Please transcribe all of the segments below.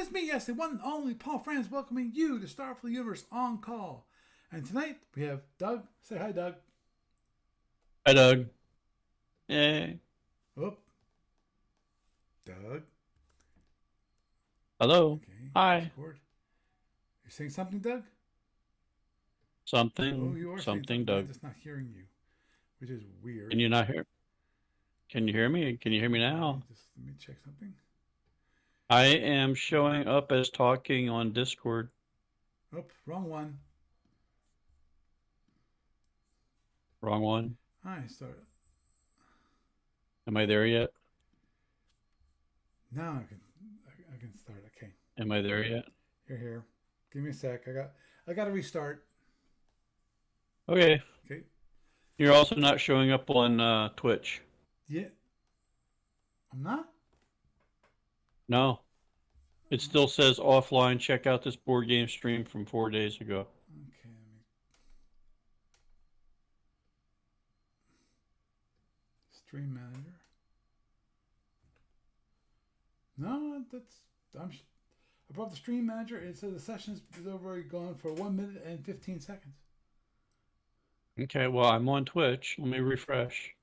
it's me, yes, the one and only Paul Franz, welcoming you to Starfleet Universe On Call. And tonight we have Doug. Say hi, Doug. Hi, Doug. Hey. Oop, Doug. Hello. Okay, Hi. Discord. You're saying something, Doug? Oh, Something, you are saying something, something. I'm Doug. just not hearing you, which is Can weird. you not hear? Can you hear me? Can you hear me Okay, now? just let me check something. I am showing up as talking on Discord. Oh, wrong one. Wrong one. I started. Am I there yet? Now I can start. Okay, Am I there yet? you're here. Give me a sec. I got to restart. Okay. Okay. You're also not showing up on Twitch. Yeah, I'm not. No. It still says offline. Check out this board game stream from 4 days ago. Okay, let me stream manager. No, that's I'm above the stream manager. It says the session is already gone for 1 minute and 15 seconds. Okay. Well, I'm on Twitch. Let me refresh.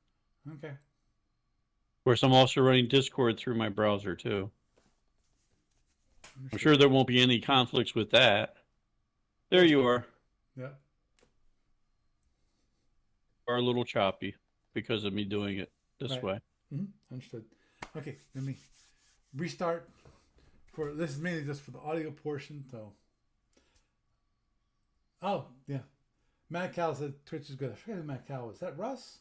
Okay, Of course, I'm also running Discord through my browser too. I'm understood. sure there won't be any conflicts with that. There Well, you are. yeah. Are a little choppy because of me doing it this Right. way. Understood. Okay, let me restart. For this is mainly just for the audio portion. So, oh yeah, Matt Cal said Twitch is good. I forget who Matt Cal was. Is that Russ?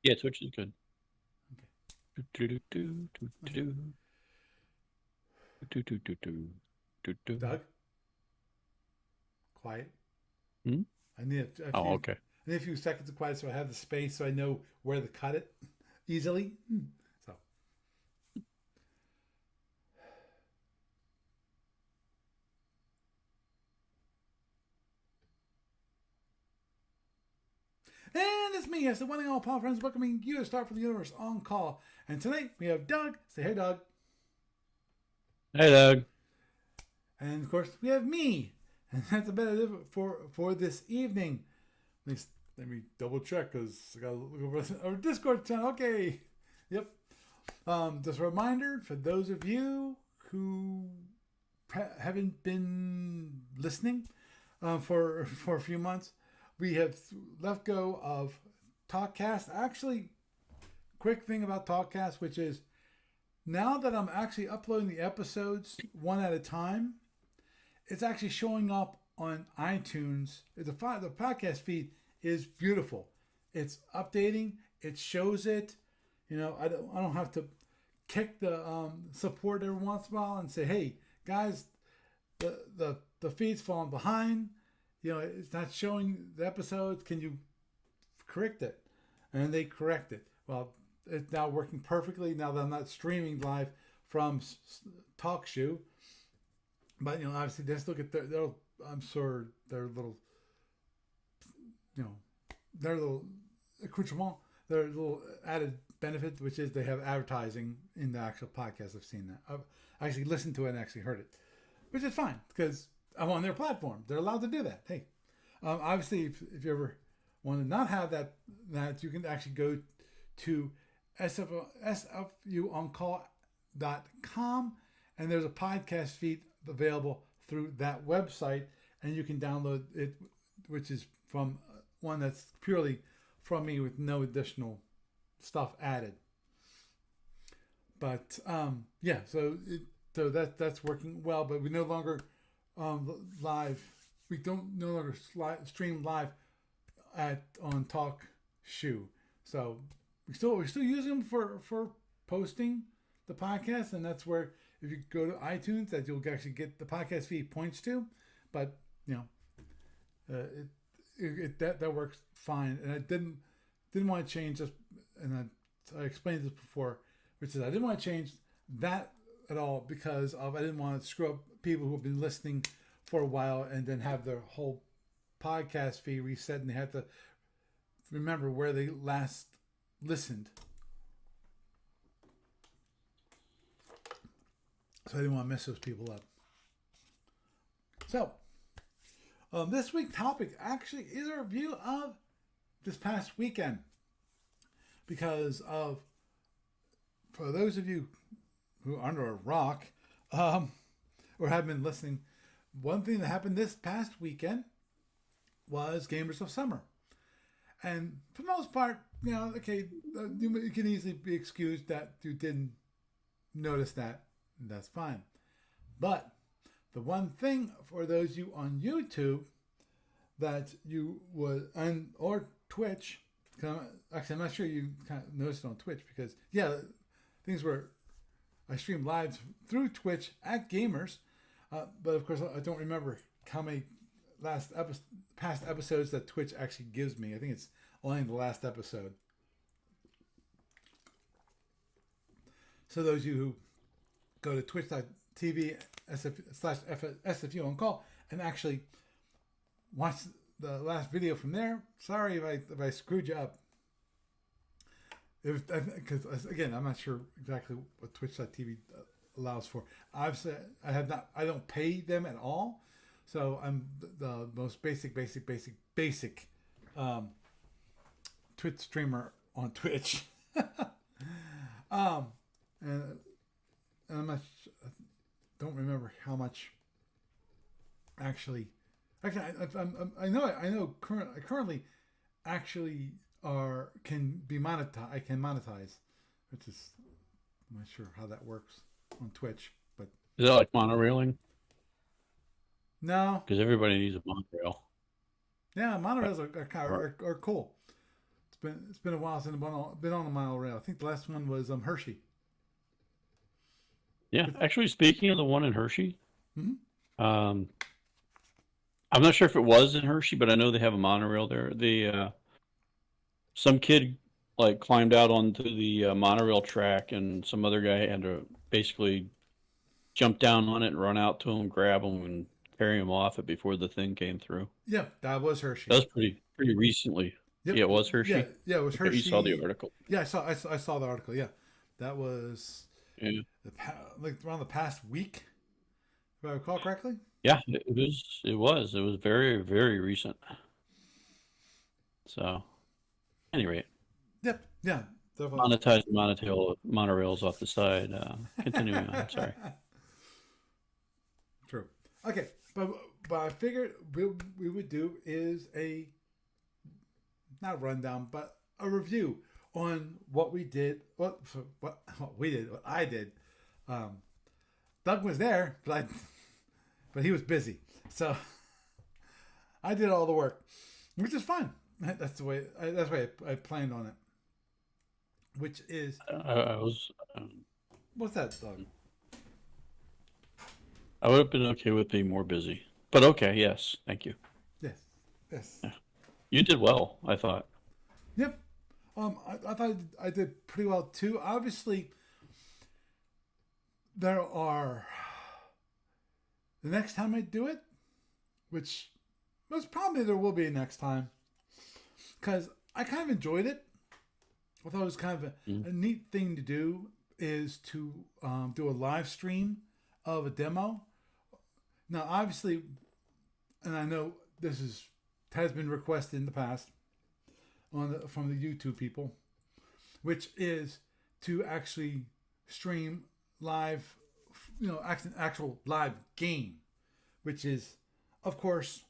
Yeah, Twitch is good. Okay. Doug, quiet. Hmm? I need a Oh, few. okay. I need a few seconds of quiet so I have the space so I know where to cut it easily. So, and it's me, yes, the one and all Paul Friends, welcoming you to Start for the Universe On Call. And tonight we have Doug. Say hey, Doug. Hey, Doug. And of course we have me, and that's about it for this evening. At least let me double check because I got to look over our Discord channel. Okay, yep. Just a reminder for those of you who haven't been listening for a few months, we have let go of Talkcast. Actually, quick thing about Talkcast, which is now that I'm actually uploading the episodes one at a time, it's actually showing up on iTunes. The podcast feed is beautiful. It's updating. It shows it. I don't have to kick the support every once in a while and say, hey guys, the feed's falling behind. It's not showing the episodes. Can you correct it? And they correct it. Well, it's now working perfectly now that I'm not streaming live from TalkShoe. But obviously, just look at their I'm sure their little, you know, their little accoutrement, their little added benefit, which is they have advertising in the actual podcast. I've seen that. I've actually listened to it and actually heard it, which is fine because I'm on their platform. They're allowed to do that. Hey, obviously, if you ever want to not have that you can actually go to sfuoncall.com, and there's a podcast feed available through that website, and you can download it, which is from one that's purely from me with no additional stuff added. But yeah, so that's working well. But we no longer live. We don't no longer stream live on Talk Shoe. So we're still using them for posting the podcast, and that's where if you go to iTunes, that you'll actually get the podcast feed points to. But that works fine, and I didn't want to change this, and I explained this before, which is I didn't want to change that at all because I didn't want to screw up people who have been listening for a while and then have their whole podcast feed reset and they have to remember where they last listened. So I didn't want to mess those people up. So, this week's topic actually is a review of this past weekend. Because of, for those of you who are under a rock, or have been listening, one thing that happened this past weekend was Gamers of Summer. And for the most part, okay, you can easily be excused that you didn't notice that. And that's fine. But the one thing for those of you on YouTube that you would, or Twitch, actually, I'm not sure you kind of noticed it on Twitch because, things were, I streamed live through Twitch at Gamers, but of course, I don't remember how many past episodes that Twitch actually gives me. I think it's only the last episode. So those of you who go to twitch.tv/SFU on call and actually watch the last video from there. Sorry if I screwed you up. Because again, I'm not sure exactly what Twitch.tv allows for. Obviously, I don't pay them at all, so I'm the most basic Twitch streamer on Twitch. And I'm don't remember how much actually. Actually, I know. Currently, actually, can be monetized. I can monetize, which is I'm not sure how that works on Twitch, but Is that like monorailing? no, Because everybody needs a monorail. yeah, monorails are cool. It's been a while since I've been on a monorail. I think the last one was Hershey. Yeah, actually, speaking of the one in Hershey, Mm-hmm. I'm not sure if it was in Hershey, but I know they have a monorail there. Some kid like climbed out onto the monorail track, and some other guy had to basically jump down on it and run out to him, grab him, and carry him off it before the thing came through. Yeah, that was Hershey. That was pretty recently. Yep. Yeah, it was Hershey. Yeah, it was Hershey. You saw the article. Yeah, I saw the article. Yeah, that was like around the past week, if I recall correctly. Yeah, it was very, very recent. So, any rate. Yep. Yeah. Definitely. Monetize monorails off the side. Continuing on. Sorry. True. Okay, but I figured we would do is not rundown, but a review on what we did. What I did. Doug was there, but he was busy, so I did all the work, which is fine. That's the way I planned on it. Which is I was. What's that, Doug? I would have been okay with being more busy, but okay. Yes, thank you. Yes. Yeah. You did well, I thought. Yep. I thought I did pretty well too. Obviously, there are the next time I do it, which most probably there will be a next time, because I kind of enjoyed it. I thought it was kind of a neat thing to do is to do a live stream of a demo. Now, obviously, and I know this has been requested in the past from the YouTube people, which is to actually stream live, actual live game, which is, of course,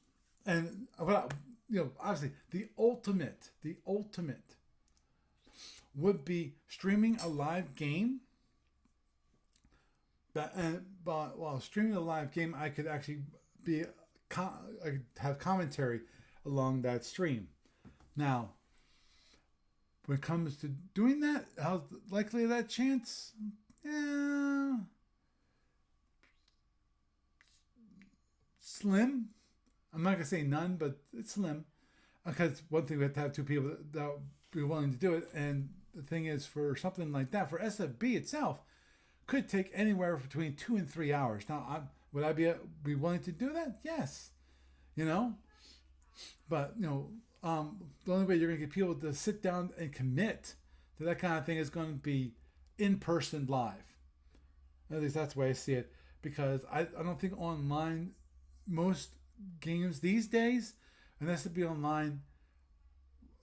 and obviously the ultimate would be streaming a live game. But while streaming a live game, I could actually I have commentary along that stream. Now, when it comes to doing that, how likely is that chance? Slim. I'm not gonna say none, but it's slim. Because one thing, we have to have two people that would be willing to do it, and the thing is, for something like that, for SFB itself, could take anywhere between 2 and 3 hours. Now, would I be willing to do that? Yes. But the only way you're going to get people to sit down and commit to that kind of thing is going to be in person live. At least that's the way I see it. Because I don't think online, most games these days, unless it be online,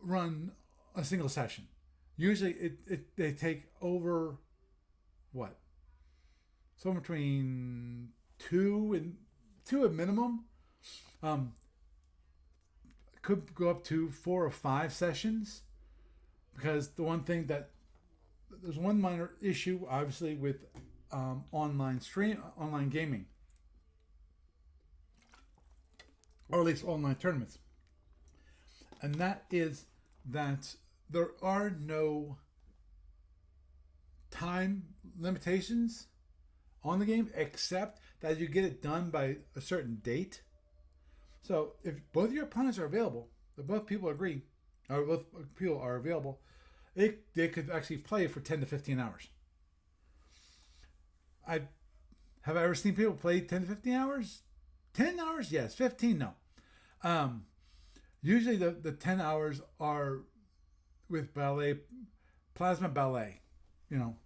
run a single session. Usually they take over what? Somewhere between two at minimum. Um, could go up to 4 or 5 sessions, because the one thing that there's one minor issue obviously with online gaming, or at least online tournaments, and that is that there are no time limitations on the game, except that you get it done by a certain date. So if both your opponents are available, if both people agree, or both people are available, they could actually play for 10 to 15 hours. I have I ever seen people play 10 to 15 hours? 10 hours? Yes. 15? No. Um, Usually the 10 hours are with ballet, plasma ballet, you know.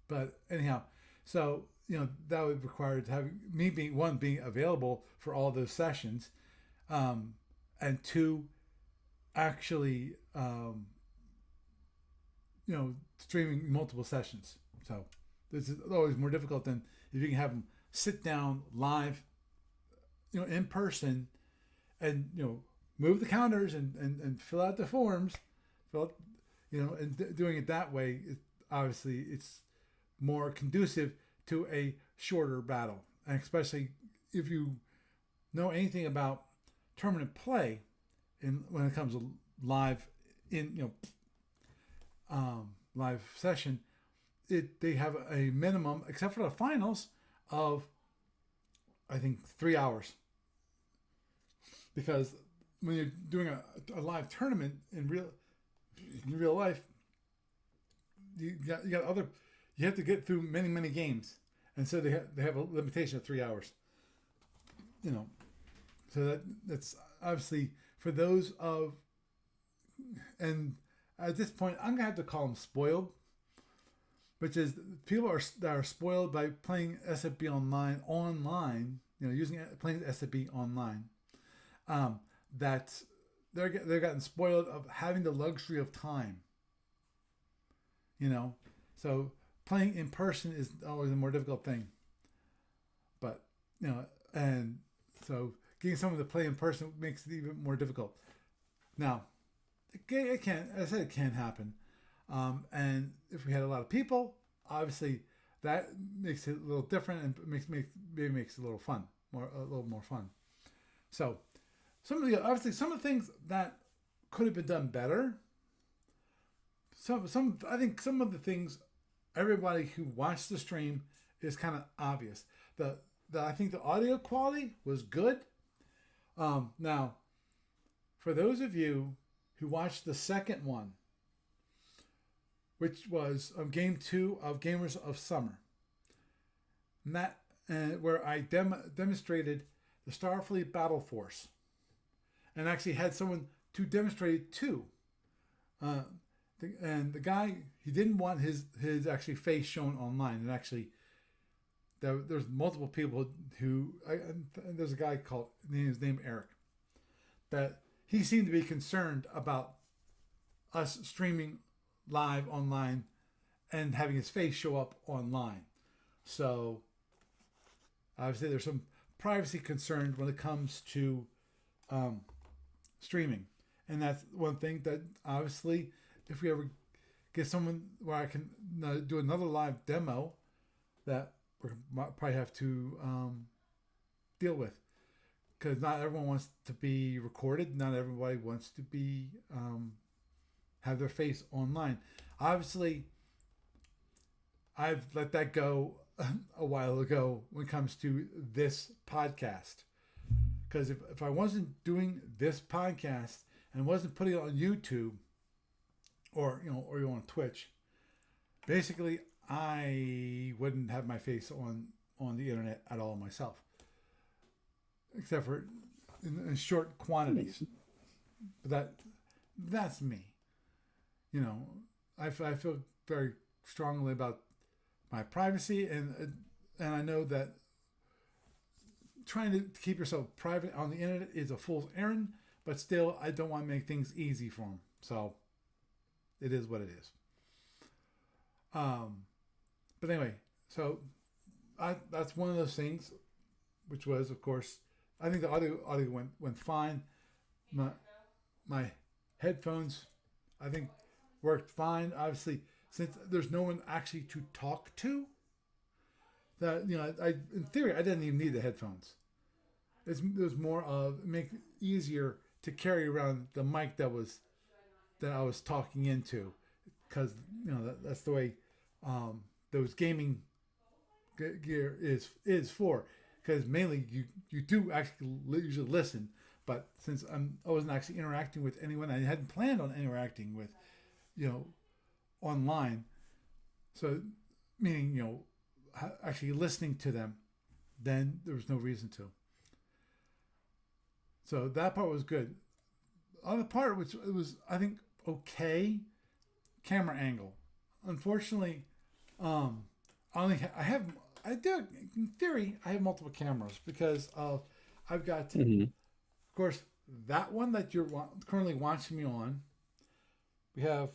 But anyhow, so, that would require to have me being available for all those sessions, and two, actually, streaming multiple sessions. So this is always more difficult than if you can have them sit down live, in person, and move the counters and fill out the forms, fill out, doing it that way. Obviously, it's more conducive to a shorter battle, and especially if you know anything about tournament play, when it comes to live live session, they have a minimum, except for the finals, of I think 3 hours, because when you're doing a live tournament in real life, you have to get through many games, and so they have a limitation of 3 hours. So that's obviously for those of, and at this point I'm gonna have to call them spoiled, which is people that are spoiled by playing SFB online, playing SFB online, that they've gotten spoiled of having the luxury of time. So playing in person is always a more difficult thing. But and so getting someone to play in person makes it even more difficult. Now, it can, as I said, it can happen. And if we had a lot of people, obviously that makes it a little different and maybe makes it a little more fun. So some of the things that could have been done better. I think some of the things everybody who watched the stream is kind of obvious. I think the audio quality was good. Now, for those of you who watched the second one, which was Game 2 of Gamers of Summer, and that where I demonstrated the Starfleet Battle Force, and actually had someone to demonstrate it to. And the guy, he didn't want his actually face shown online, and actually there's multiple people who, there's a guy called, his name Eric, that he seemed to be concerned about us streaming live online and having his face show up online. So obviously there's some privacy concerns when it comes to streaming, and that's one thing that obviously, if we ever get someone where I can do another live demo, that we'll probably have to deal with, because not everyone wants to be recorded. Not everybody wants to be have their face online. Obviously, I've let that go a while ago when it comes to this podcast, because if I wasn't doing this podcast and wasn't putting it on YouTube or on Twitch, basically I wouldn't have my face on the internet at all myself, except for in short quantities. But that's me. I feel very strongly about my privacy, and I know that trying to keep yourself private on the internet is a fool's errand, but still, I don't want to make things easy for them. So it is what it is. But anyway, so that's one of those things, which was, of course, I think the audio went fine. My headphones, I think, worked fine. Obviously, since there's no one actually to talk to, that I in theory I didn't even need the headphones. It was more of make it easier to carry around the mic that I was talking into, because that's the way those gaming gear is for, because mainly you do actually usually listen, but since I wasn't actually interacting with anyone, I hadn't planned on interacting with online, so meaning actually listening to them, then there was no reason to. So that part was good. On the part which it was, I think, okay, camera angle. Unfortunately, I do in theory I have multiple cameras because I've got, Mm-hmm. of course, that one that you're currently watching me on. We have,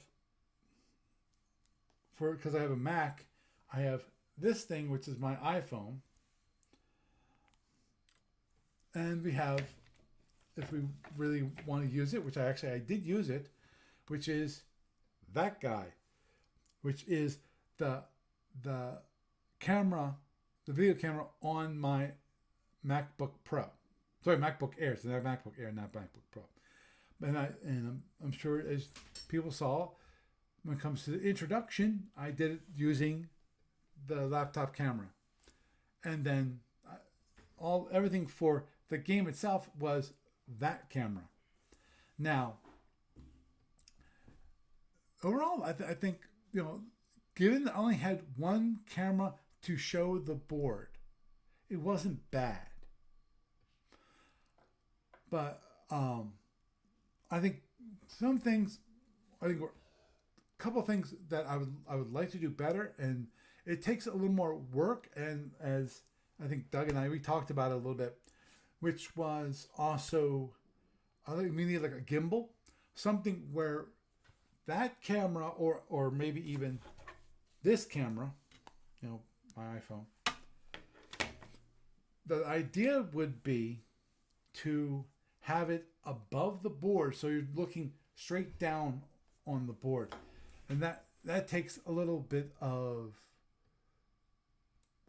because I have a Mac, I have this thing which is my iPhone, and we have, if we really want to use it, which I did use it, which is that guy, which is the camera, the video camera on my MacBook Pro. Sorry, MacBook Air. It's not MacBook Air, not MacBook Pro. And I'm sure, as people saw, when it comes to the introduction, I did it using the laptop camera, and then everything for the game itself was that camera. Now, overall, I think given that I only had one camera to show the board, it wasn't bad. But I think some things, a couple of things that I would like to do better, and it takes a little more work. And as I think Doug and we talked about it a little bit, which was also, I think we need like a gimbal, something where that camera or maybe even this camera, my iPhone. The idea would be to have it above the board, so you're looking straight down on the board, and that takes a little bit of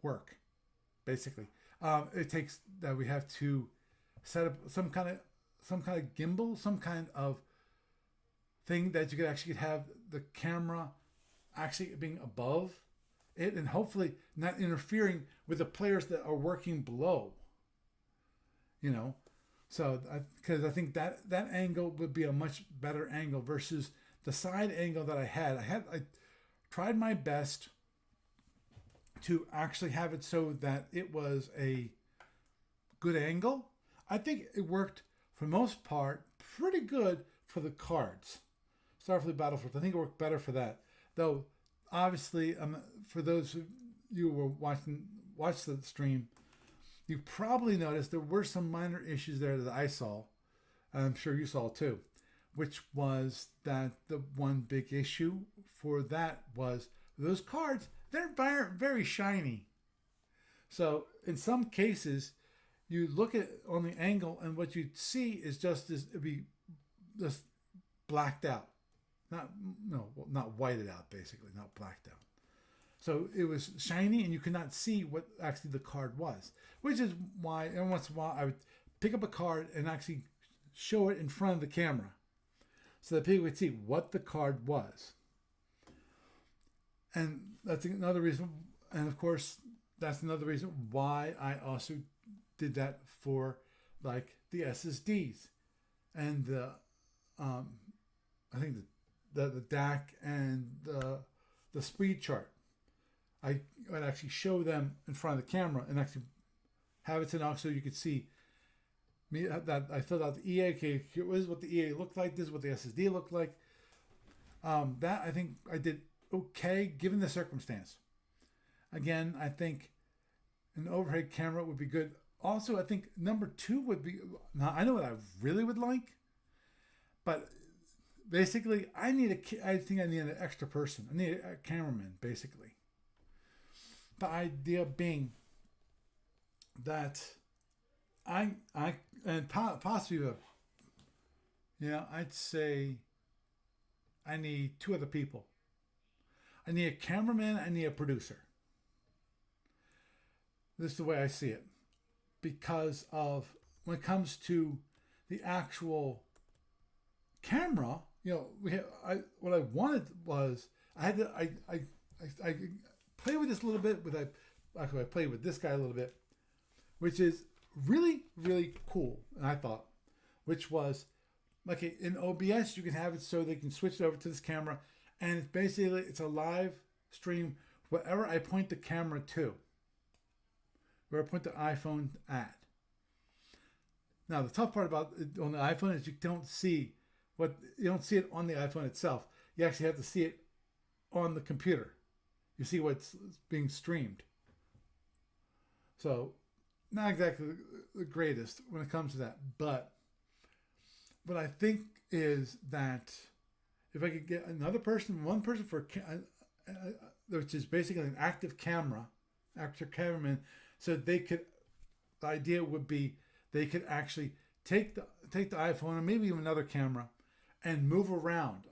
work. Basically, it takes that we have to set up some kind of gimbal, some kind of thing that you could actually have the camera actually being above it, and hopefully not interfering with the players that are working below. So because I think that angle would be a much better angle versus the side angle that I had. I tried my best to actually have it so that it was a good angle. I think it worked for the most part pretty good for the cards. Starfleet Battlefront, I think it worked better for that. Though, obviously, for those of you who were watched the stream, you probably noticed there were some minor issues there that I saw. I'm sure you saw too, which was that the one big issue for that was those cards, they're very, very shiny. So in some cases, you look at on the angle and what you'd see is just this, it'd be just blacked out. Not whited out, basically, not blacked out. So it was shiny, and you could not see what actually the card was, which is why every once in a while I would pick up a card and actually show it in front of the camera so that people could see what the card was. And that's another reason, and of course, that's another reason why I also did that for like the SSDs and the I think the DAC and the speed chart. I would actually show them in front of the camera and actually have it so you could see me that I filled out the EA. Okay, here was what the EA looked like. This is what the SSD looked like. That I think I did okay given the circumstance. Again, I think an overhead camera would be good. Also, I think number two would be. Now, I know what I really would like, but basically, I think I need an extra person. I need a cameraman, basically. The idea being that I and possibly I'd say I need two other people. I need a cameraman. I need a producer. This is the way I see it, because of when it comes to the actual camera. What I wanted was I had to I play with this a little bit. I played with this guy a little bit, which is really really cool. And I thought, which was like in OBS, you can have it so they can switch it over to this camera, and it's a live stream. Whatever I point the camera to, where I point the iPhone at. Now the tough part about it on the iPhone is you don't see it on the iPhone itself. You actually have to see it on the computer. You see what's being streamed. So not exactly the greatest when it comes to that, but what I think is that if I could get one person for which is basically an active cameraman, so the idea would be they could actually take the iPhone and maybe even another camera and move around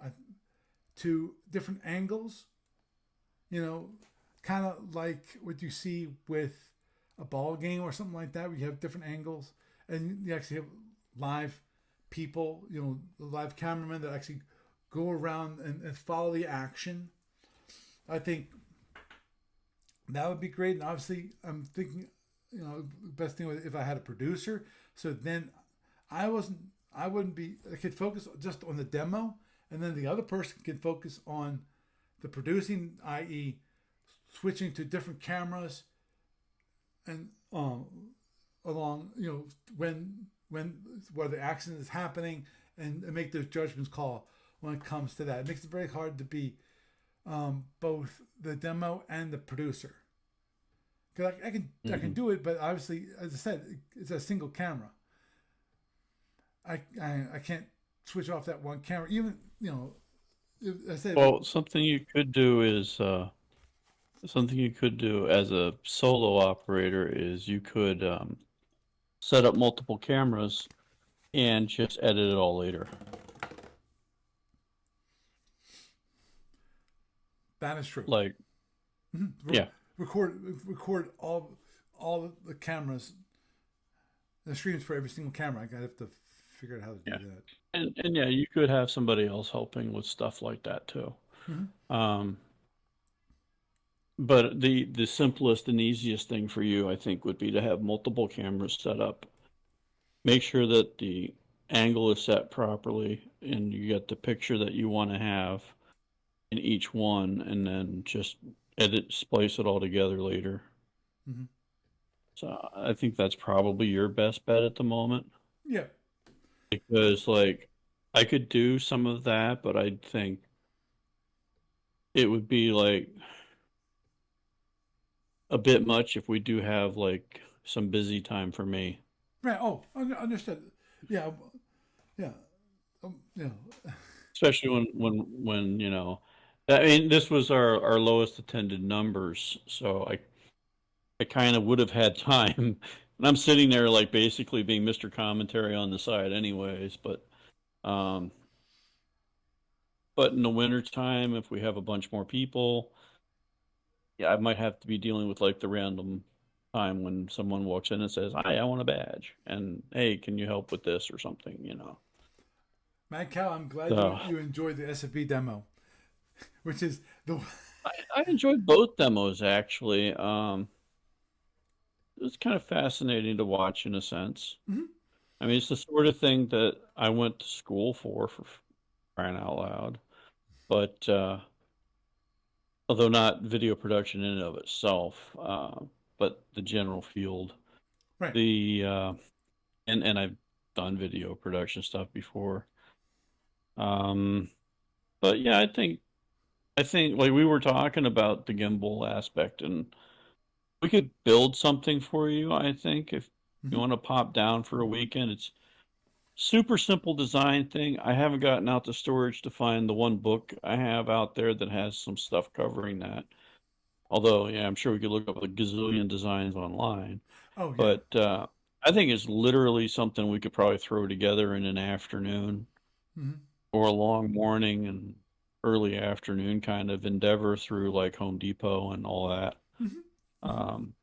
to different angles, kind of like what you see with a ball game or something like that, where you have different angles and you actually have live people, live cameramen that actually go around and follow the action. I think that would be great. And obviously, I'm thinking, the best thing was if I had a producer. So then I could focus just on the demo, and then the other person can focus on the producing, i.e., switching to different cameras, and along, when where the accident is happening, and make those judgments call when it comes to that. It makes it very hard to be both the demo and the producer. Because I can do it, but obviously, as I said, it's a single camera. I can't switch off that one camera. Even I said. Well, something you could do as a solo operator is you could set up multiple cameras and just edit it all later. That is true. Like, yeah, record all the cameras, the streams for every single camera. I have to figure out how to do that. And yeah, you could have somebody else helping with stuff like that too. Mm-hmm. But the simplest and easiest thing for you, I think, would be to have multiple cameras set up. Make sure that the angle is set properly and you get the picture that you want to have in each one, and then just splice it all together later. Mm-hmm. So I think that's probably your best bet at the moment. Yeah. Because I could do some of that, but I think it would be a bit much if we do have some busy time for me. Right. Oh, understood. Yeah. Yeah. Yeah. Especially when I mean, this was our lowest attended numbers, so I kind of would have had time. And I'm sitting there basically being Mr. Commentary on the side anyways, but in the winter time, if we have a bunch more people, yeah, I might have to be dealing with the random time when someone walks in and says, "Hi, I want a badge," and hey, can you help with this or something, Mad Cow, I'm glad you enjoyed the SFB demo, which is I enjoyed both demos actually. It was kind of fascinating to watch in a sense. Mm-hmm. I mean, it's the sort of thing that I went to school for crying out loud. But although not video production in and of itself, but the general field. Right. And I've done video production stuff before. But yeah, I think we were talking about the gimbal aspect, and we could build something for you, I think, if you Hmm. want to pop down for a weekend. It's super simple design thing. I haven't gotten out the storage to find the one book I have out there that has some stuff covering that. Although, yeah, I'm sure we could look up a gazillion designs online. Oh yeah. But I think it's literally something we could probably throw together in an afternoon Hmm. or a long morning and early afternoon kind of endeavor through like Home Depot and all that. Hmm. Hmm. Um,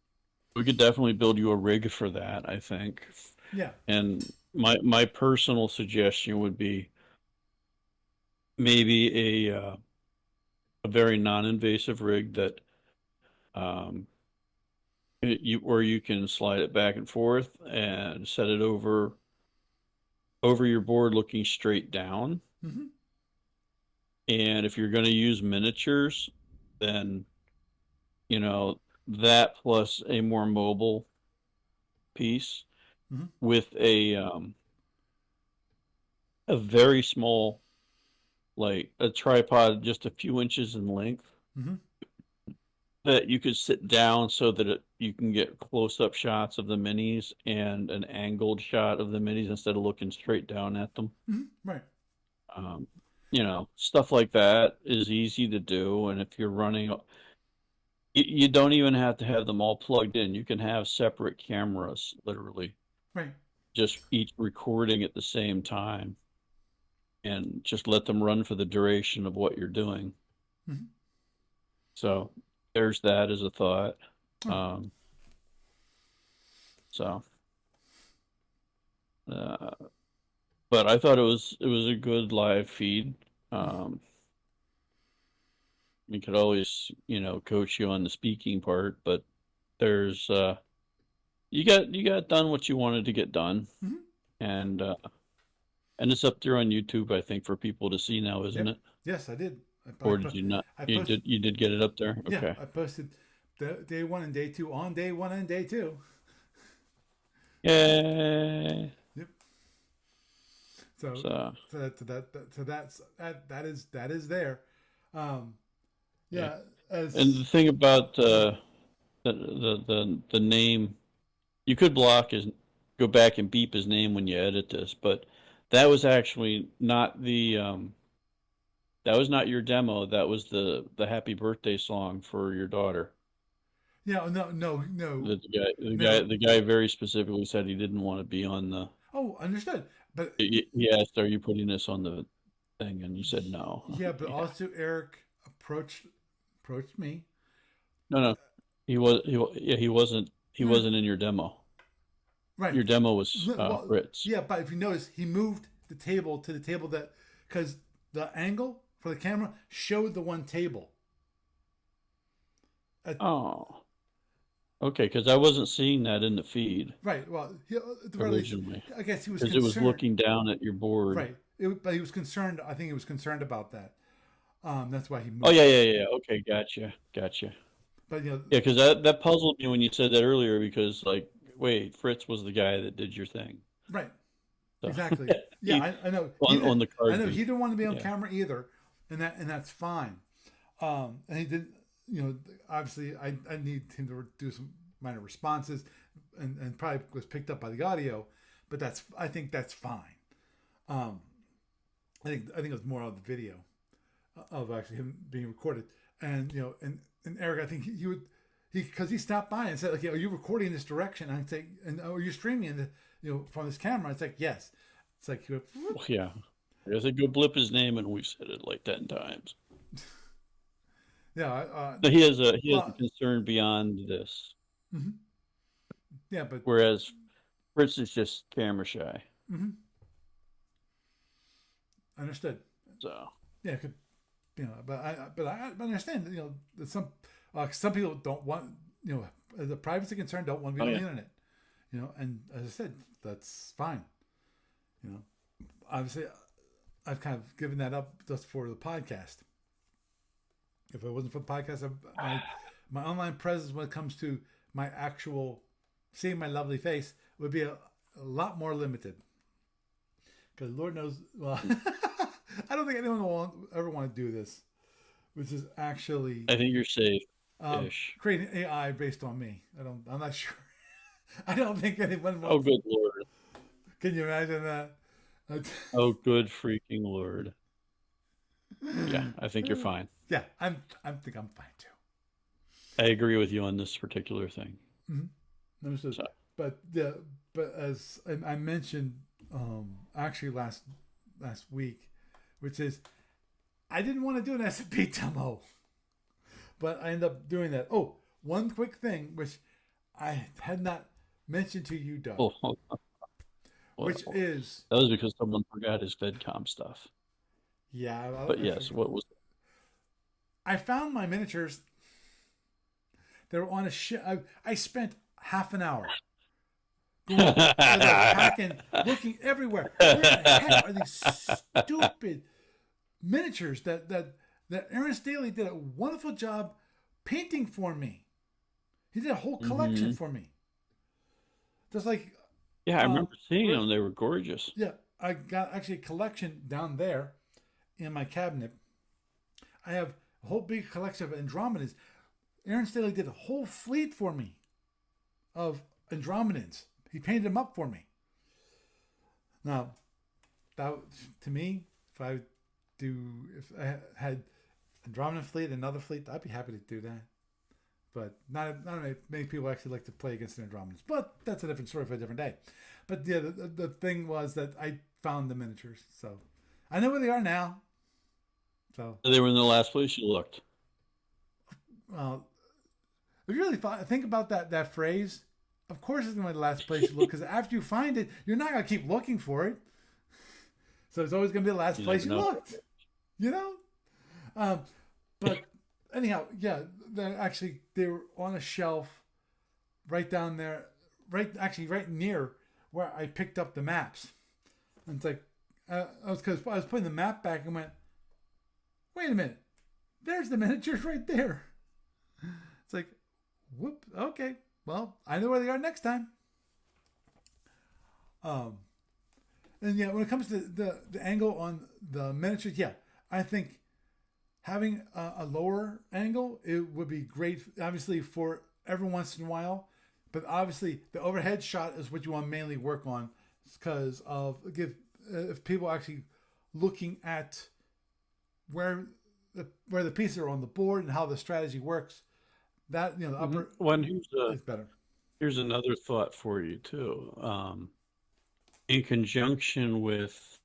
we could definitely build you a rig for that, I think. Yeah. And my personal suggestion would be maybe a very non-invasive rig that um, where you can slide it back and forth and set it over your board looking straight down. Hmm. And if you're going to use miniatures, then you know that plus a more mobile piece Hmm. with a very small, like a tripod just a few inches in length Hmm. that you could sit down so that you can get close-up shots of the minis and an angled shot of the minis instead of looking straight down at them. Hmm. Right. Um, Stuff like that is easy to do, and if you're running, you don't even have to have them all plugged in. You can have separate cameras, literally, Right. just each recording at the same time, and just let them run for the duration of what you're doing. Hmm. So there's that as a thought. Oh. Um, so, uh, but I thought it was a good live feed. Um, we could always, coach you on the speaking part, but there's you got done what you wanted to get done, Hmm. and it's up there on YouTube, I think, for people to see now, isn't Yep. it? Yes, I did. Or did you not? I You posted. did get it up there? Yeah, Okay. I posted day one and day two on day one and day two. Yay. Yep. So, So that is there. Um, yeah. yeah. And the As thing about the name, you could go back and beep his name when you edit this, but that was actually not that was not your demo. That was the happy birthday song for your daughter. yeah. No. No. No. The No. guy very specifically said he didn't want to be on the. Oh, understood. But He asked, "Are you putting this on the thing?" And you said no. yeah. But Yeah. also Eric approached me. No, no. Yeah, he No. No. wasn't in your demo. Right. Your demo was Well, Fritz. yeah. But if you notice, he moved the table to the table that because the angle for the camera showed the one table. At, Oh, okay, because I wasn't seeing that in the feed right. Well, at the very least, originally, I guess he was because it was concerned. looking down at your board. Right. But he was concerned. I think he was concerned about that. That's why he Oh moved yeah, it. yeah, yeah. Okay, gotcha, gotcha. But Yeah, because that puzzled me when you said that earlier. Because like, wait, Fritz was the guy that did your thing. right, So exactly. Yeah, he I know. on the I card know thing. he didn't want to be on Yeah. camera either, and that's fine. And he did. Obviously, I need him to do some minor responses, and probably was picked up by the audio, but I think that's fine. Um, I think it was more of the video of actually him being recorded, and and Eric, I think he would because he stopped by and said like, are you recording this direction? I'd say, and are you streaming the from this camera? It's like yes. It's like he went, Well, yeah. I said go blip his name, and we've said it like 10 times. yeah, So he has a well, concern beyond this, mhm. Yeah, but whereas Fritz is just camera shy. mhm, understood. So Yeah, could but I understand that some people don't want the privacy concern don't want to oh be on yeah, the internet. And as I said, that's fine. You know, Obviously, I've kind of given that up just for the podcast. If it wasn't for the podcast, my online presence when it comes to my actual seeing my lovely face would be a lot more limited. Because Lord knows, well, I don't think anyone will ever want to do this, which is actually I think you're safe. Ish. create an AI based on me. I'm not sure. I don't think anyone Oh, wants. good Lord. Can you imagine that? Oh, good freaking Lord. Yeah, I think you're fine. Yeah, I think I'm fine too. I agree with you on this particular thing. Understood. So, But yeah, but as I mentioned, actually last week, which is I didn't want to do an S&P demo, but I ended up doing that. Oh, one quick thing which I had not mentioned to you, Doug, oh, which well, is that was because someone forgot his VidCom stuff. yeah, But yes, what was I found my miniatures. They were on a ship. I spent half an hour going, like hacking, looking everywhere. Where the heck are these stupid miniatures that Aaron Staley did a wonderful job painting for me? He did a whole collection hmm for me. Just like, Yeah, I remember seeing where, them. They were gorgeous. yeah, I got actually a collection down there in my cabinet. I have a whole big collection of Andromedas. Aaron Staley did a whole fleet for me of Andromedans. He painted them up for me. Now, that to me, if I had Andromeda fleet, another fleet, I'd be happy to do that. But not many people actually like to play against the Andromedas. But that's a different story for a different day. But yeah, the thing was that I found the miniatures, so I know where they are now. So They were in the last place you looked. uh, if you really think about that phrase, of course it's going to be the last place you look because after you find it, you're not going to keep looking for it. So it's always going to be the last You place never you know. looked. You know. Um, but anyhow, yeah, they were on a shelf right down there, right near where I picked up the maps. And it's like because I was putting the map back and went, wait a minute, there's the miniatures right there. It's like, whoop, okay, well I know where they are next time. Um, and yeah, when it comes to the angle on the miniatures, yeah, I think having a lower angle it would be great, obviously for every once in a while. But obviously, the overhead shot is what you want to mainly work on, because of if people are actually looking at where the pieces are on the board and how the strategy works, that the upper When is better. here's another thought for you too. In conjunction with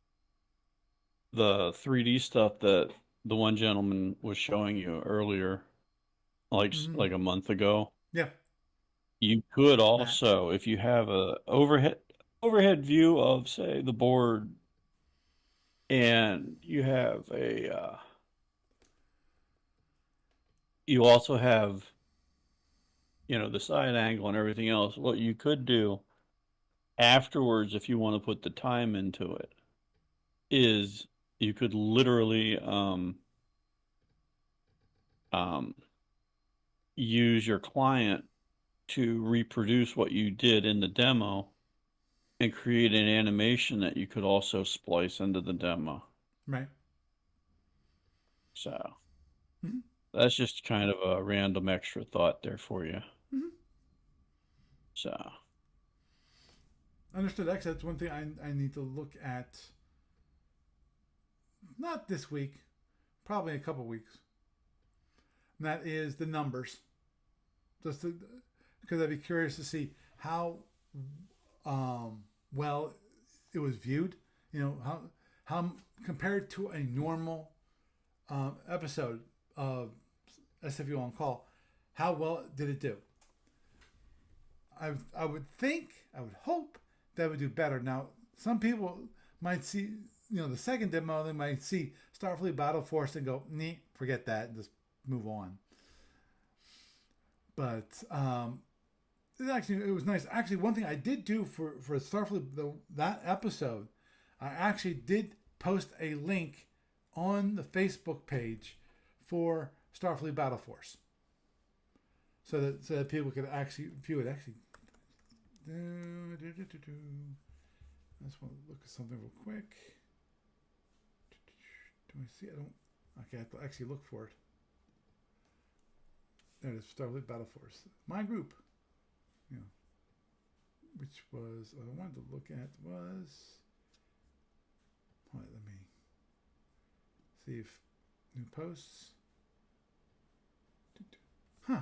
the 3D stuff that the one gentleman was showing you earlier, Mm-hmm. like a month ago, Yeah, you could Matt. also, if you have a overhead view of, say, the board, and you also have, the side angle and everything else. What you could do afterwards, if you want to put the time into it, is you could literally um, use your client to reproduce what you did in the demo and create an animation that you could also splice into the demo. Right. So Mm-hmm. that's just kind of a random extra thought there for you. Mm-hmm. So Understood. Actually, that's one thing I need to look at. Not this week, probably in a couple weeks. And that is the numbers. Just because I'd be curious to see how well it was viewed. How compared to a normal episode of SFU on Call, how well did it do? I would hope that would do better. Now, some people might see, the second demo, they might see Starfleet Battle Force and go, nee, forget that, and just move on. But it was nice. Actually, one thing I did do for Starfleet that episode, I actually did post a link on the Facebook page for Starfleet Battle Force, so that people could actually view it. Actually, I just want to look at something real quick. Do I see? I don't. Okay, I have to actually look for it. There it is, Starfleet Battle Force. My group. You know, which was, I wanted to look at was, hold on, let me see if new posts. Huh.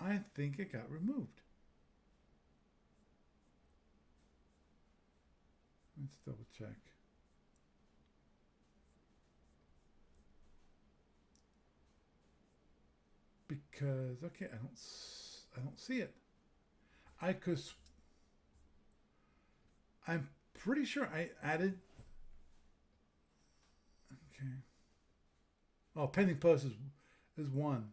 I think it got removed. Let's double check. Because okay, I don't see it. I could. I'm pretty sure I added. Okay. Oh, pending post is one.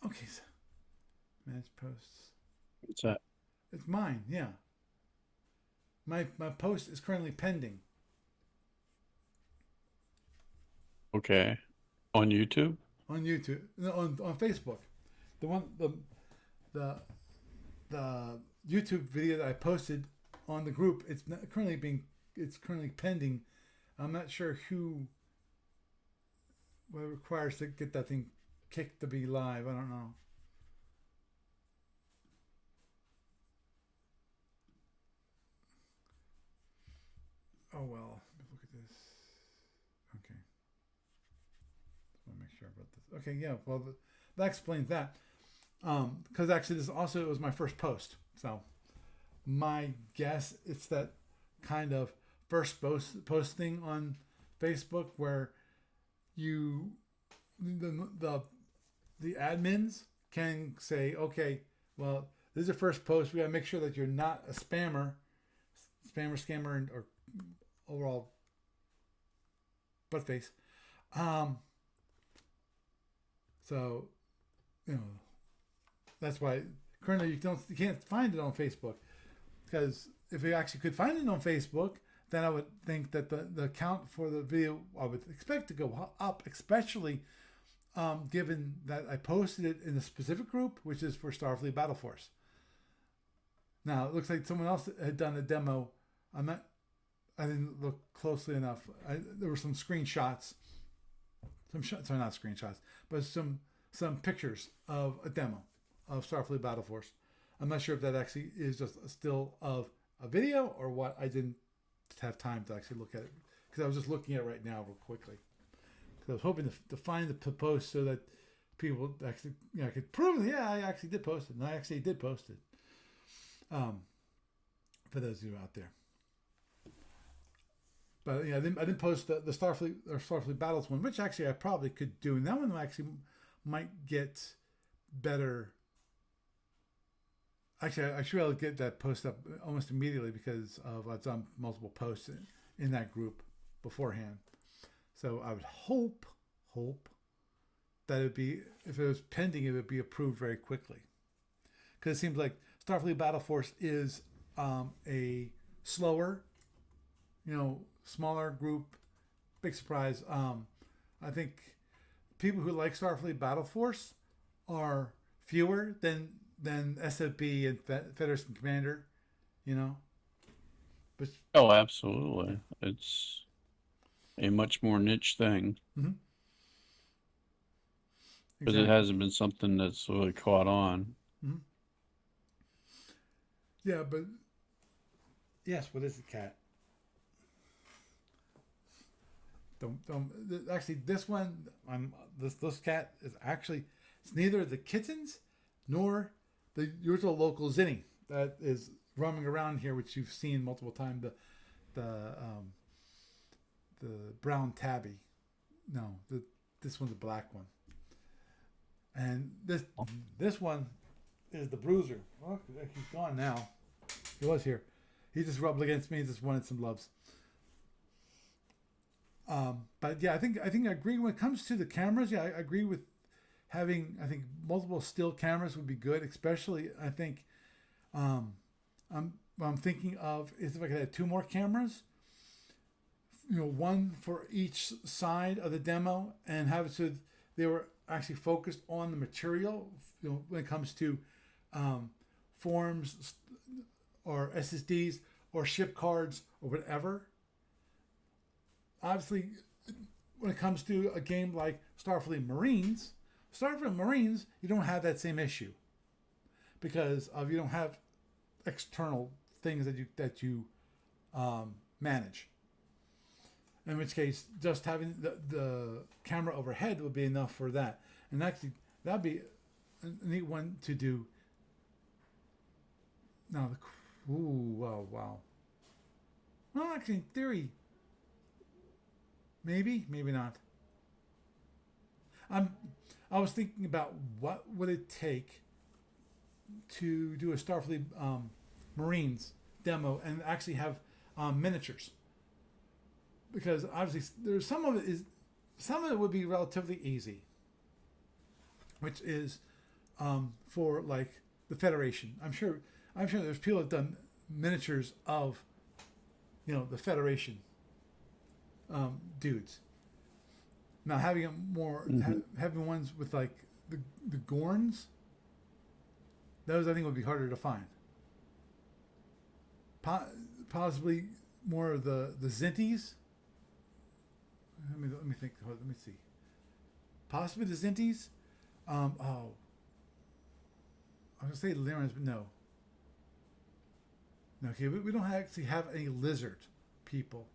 Okay, so manage posts. What's that? It's mine. Yeah. My post is currently pending. Okay. On YouTube? On YouTube, no, on Facebook. The one the the YouTube video that I posted on the group, it's currently pending. I'm not sure what it requires to get that thing kicked to be live. I don't know. Oh well, let me look at this. Okay. Just want to make sure about this. Okay, yeah. Well, that explains that. Because actually, this also was my first post. So, my guess it's that kind of first posting on Facebook where you the admins can say, okay, well, this is your first post. We gotta make sure that you're not a scammer, or overall butt face. So, you know, that's why currently you can't find it on Facebook, because if you actually could find it on Facebook, then I would think that the count for the video I would expect to go up, especially given that I posted it in a specific group, which is for Starfleet Battle Force. Now it looks like someone else had done a demo. I didn't look closely enough. There were some screenshots, sorry, not screenshots, but some pictures of a demo of Starfleet Battle Force. I'm not sure if that actually is just a still of a video or what. I didn't have time to actually look at it because I was just looking at it right now real quickly. Because I was hoping to find the post so that people actually, could prove, yeah, I actually did post it. And I actually did post it. For those of you out there. But yeah, I didn't post the Starfleet Battles one, which actually I probably could do. And that one actually might get better. Actually, I should be able to get that post up almost immediately because I've done multiple posts in that group beforehand. So I would hope that it'd be, if it was pending, it would be approved very quickly. Because it seems like Starfleet Battle Force is a slower, smaller group. Big surprise. I think people who like Starfleet Battle Force are fewer than SFB and Federation Commander, But Oh, absolutely. It's a much more niche thing because it hasn't been something that's really caught on. Mm-hmm. Yeah, but yes, what is the cat? Don't actually this one. This cat is actually, it's neither the kittens nor the usual local Zinni that is roaming around here, which you've seen multiple times. The brown tabby. No, this one's a black one. And this one is the bruiser. Oh, he's gone now. He was here. He just rubbed against me. Just wanted some loves. But yeah, I think I agree when it comes to the cameras. Yeah, I agree with having. I think multiple still cameras would be good, especially. I think I'm thinking of is if I could have 2 more cameras. One for each side of the demo, and have it so they were actually focused on the material. When it comes to forms, or SSDs or ship cards or whatever. Obviously, when it comes to a game like Starfleet Marines, you don't have that same issue because of you don't have external things that you manage. In which case, just having the camera overhead would be enough for that. And actually, that'd be a neat one to do. Now, wow. Well, actually, in theory, maybe not. I was thinking about what would it take to do a Starfleet Marines demo and actually have miniatures, because obviously there's some of it would be relatively easy, which is for like the Federation. I'm sure there's people that have done miniatures of the Federation dudes. Now having them more having ones with like the Gorns, those I think would be harder to find. Possibly more of the Zinties. Let me think. Let me see. Possibly the Zinties. I was gonna say Lyrans, but no. No, okay, we don't actually have any lizard people.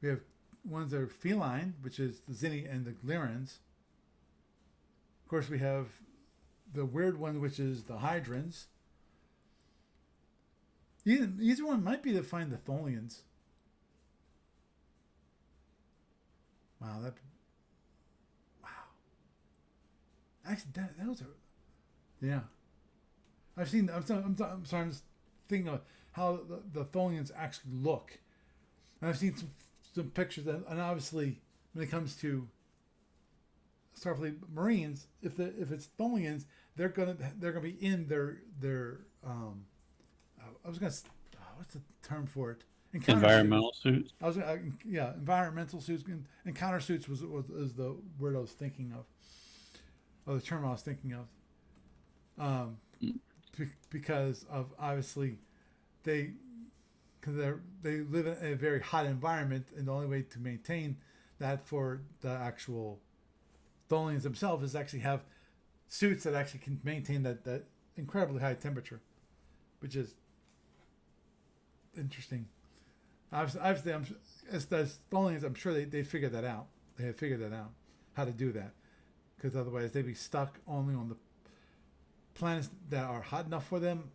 We have ones that are feline, which is the Zinni and the Lyrans. Of course, we have the weird one, which is the Hydrans. Either one might be to find the Tholians. Wow. Actually, that was yeah. I'm sorry. I'm just thinking of how the Tholians actually look. And I've seen some pictures, and obviously, when it comes to Starfleet Marines, if it's Tholians, they're gonna be in their I was gonna what's the term for it? Environmental suits. I was environmental suits and counter suits was the word I was thinking of, or the term I was thinking of, because of obviously they live in a very hot environment, and the only way to maintain that for the actual Tholians themselves is actually have suits that actually can maintain that incredibly high temperature, which is interesting. Obviously, as Tholians, I'm sure they figured that out. They have figured that out, how to do that, because otherwise they'd be stuck only on the planets that are hot enough for them,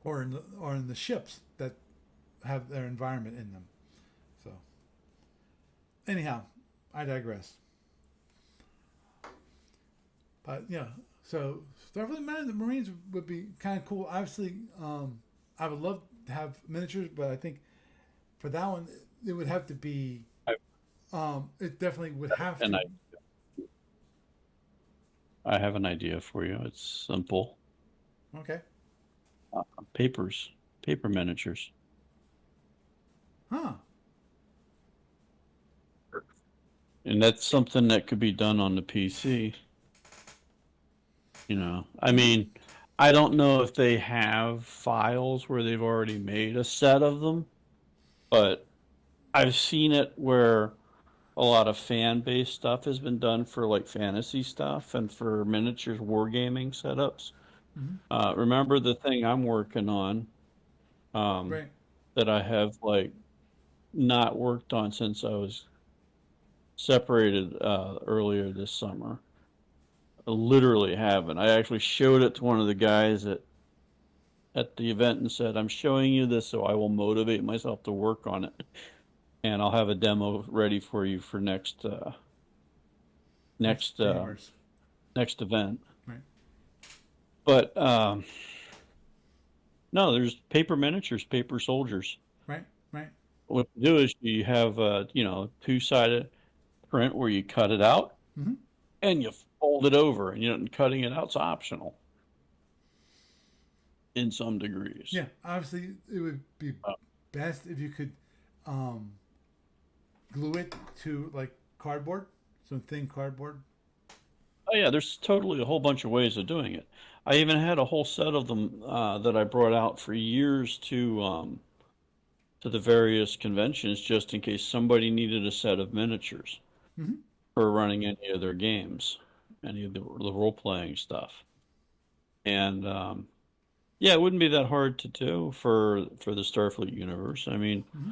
or in the ships that have their environment in them. So, anyhow, I digress. But yeah, so Starfleet Marines would be kind of cool. Obviously, I would love to have miniatures, but I think for that one, it would have to be. It definitely would have to. I have an idea for you. It's simple. Okay. Paper miniatures. Huh. And that's something that could be done on the PC. I mean, I don't know if they have files where they've already made a set of them, but I've seen it where a lot of fan-based stuff has been done for like fantasy stuff and for miniatures wargaming setups. Mm-hmm. Remember the thing I'm working on Right. that I have like not worked on since I was separated earlier this summer. I literally haven't. I actually showed it to one of the guys at the event and said, "I'm showing you this so I will motivate myself to work on it, and I'll have a demo ready for you for next event." Right. But no, there's paper miniatures, paper soldiers. Right. What you do is you have a two-sided print where you cut it out, Mm-hmm. and you fold it over, and cutting it out's optional in some degrees. Yeah, obviously it would be best if you could glue it to like cardboard, some thin cardboard. Oh yeah, there's totally a whole bunch of ways of doing it. I even had a whole set of them that I brought out for years to the various conventions, just in case somebody needed a set of miniatures Hmm. for running any of their games, any of the role playing stuff. And yeah, it wouldn't be that hard to do for the Starfleet universe. I mean, Hmm.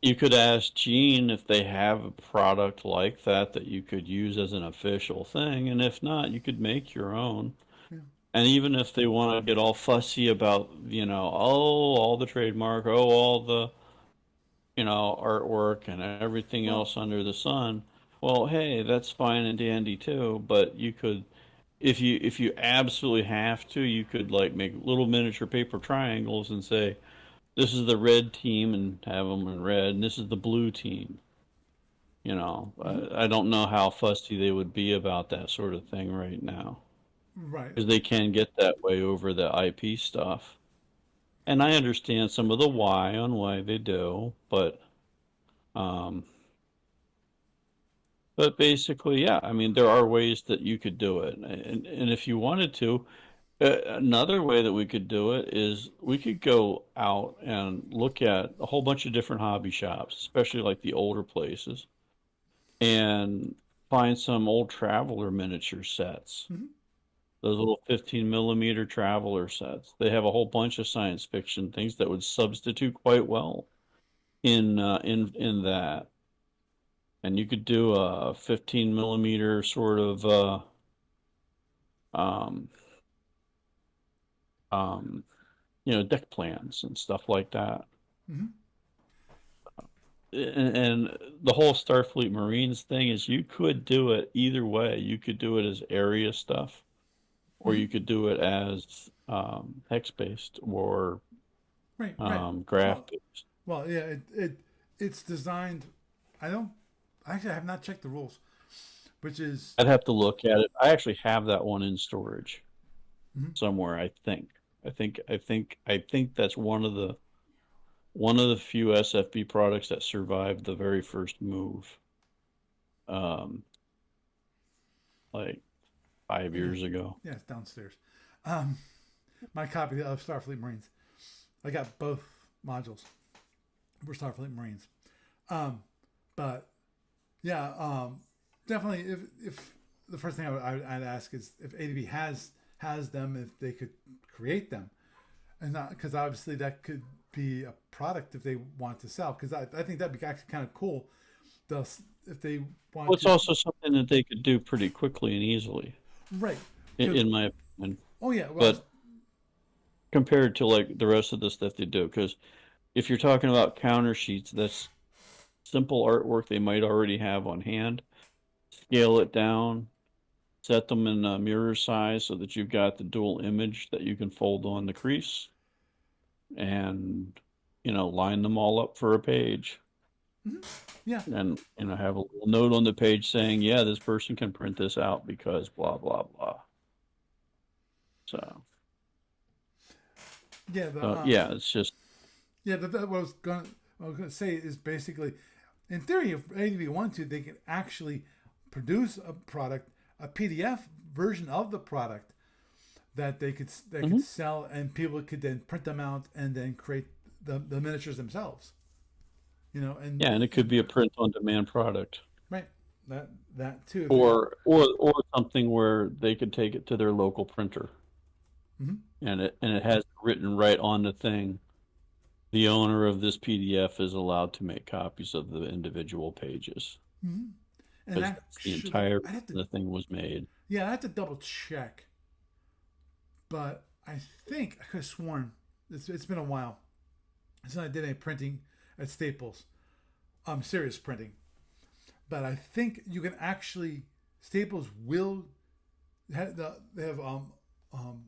you could ask Gene if they have a product like that that you could use as an official thing, and if not, you could make your own. Yeah. And even if they want to get all fussy about, all the trademark, all the, artwork and everything Well, else under the sun, well, hey, that's fine and dandy too, but you could, if you absolutely have to, you could like make little miniature paper triangles and say, this is the red team and have them in red, and this is the blue team. hmm. I don't know how fussy they would be about that sort of thing right now, Right. because they can get that way over the IP stuff. And I understand some of the why on why they do, um, but basically, yeah. I mean, there are ways that you could do it, and if you wanted to, another way that we could do it is we could go out and look at a whole bunch of different hobby shops, especially like the older places, and find some old Traveler miniature sets. Hmm. Those little 15 millimeter Traveler sets. They have a whole bunch of science fiction things that would substitute quite well in that. And you could do a 15 millimeter sort of um, um, deck plans and stuff like that. Hmm. And the whole Starfleet Marines thing is you could do it either way. You could do it as area stuff, or Hmm. you could do it as hex based or Right. Right. graph Well, based. well, yeah. It's designed. I don't. Actually, I have not checked the rules, which is. I'd have to look at it. I actually have that one in storage Mhm. somewhere, I think. I think that's one of the few SFB products that survived the very first move. Um, like 5 Yeah. years ago. Yeah. It's downstairs. Um, my copy of Starfleet Marines. I got both modules for Starfleet Marines. Um, but yeah, definitely. If the first thing I'd ask is if ADB has them, if they could create them, and not because obviously that could be a product if they want to sell. Because I think that'd be actually kind of cool. Thus, if they Well, want it's to, also something that they could do pretty quickly and easily, right? in, 'Cause- in my opinion. oh yeah, well, But compared to like the rest of the stuff they do, because if you're talking about counter sheets, that's simple artwork they might already have on hand. Scale it down, set them in mirror size so that you've got the dual image that you can fold on the crease, and line them all up for a page, mhm, yeah, and have a little note on the page saying, yeah, this person can print this out because blah blah blah. So yeah. The yeah, it's just yeah. What I was gonna say is basically, in theory, if ADB want to, they can actually produce a product, a PDF version of the product that they could mhm. sell, and people could then print them out and then create the miniatures themselves. And Yeah, and it could be a print on demand product, right, that that too. If they, or something where they could take it to their local printer, mhm, and it has written right on the thing, the owner of this PDF is allowed to make copies of the individual pages, mhm. And because that's the actually, entire I have reason to the thing was made. yeah, I have to double check, but I think I could have sworn it's been a while since I did any printing at Staples, serious printing. But I think you can actually Staples will they have um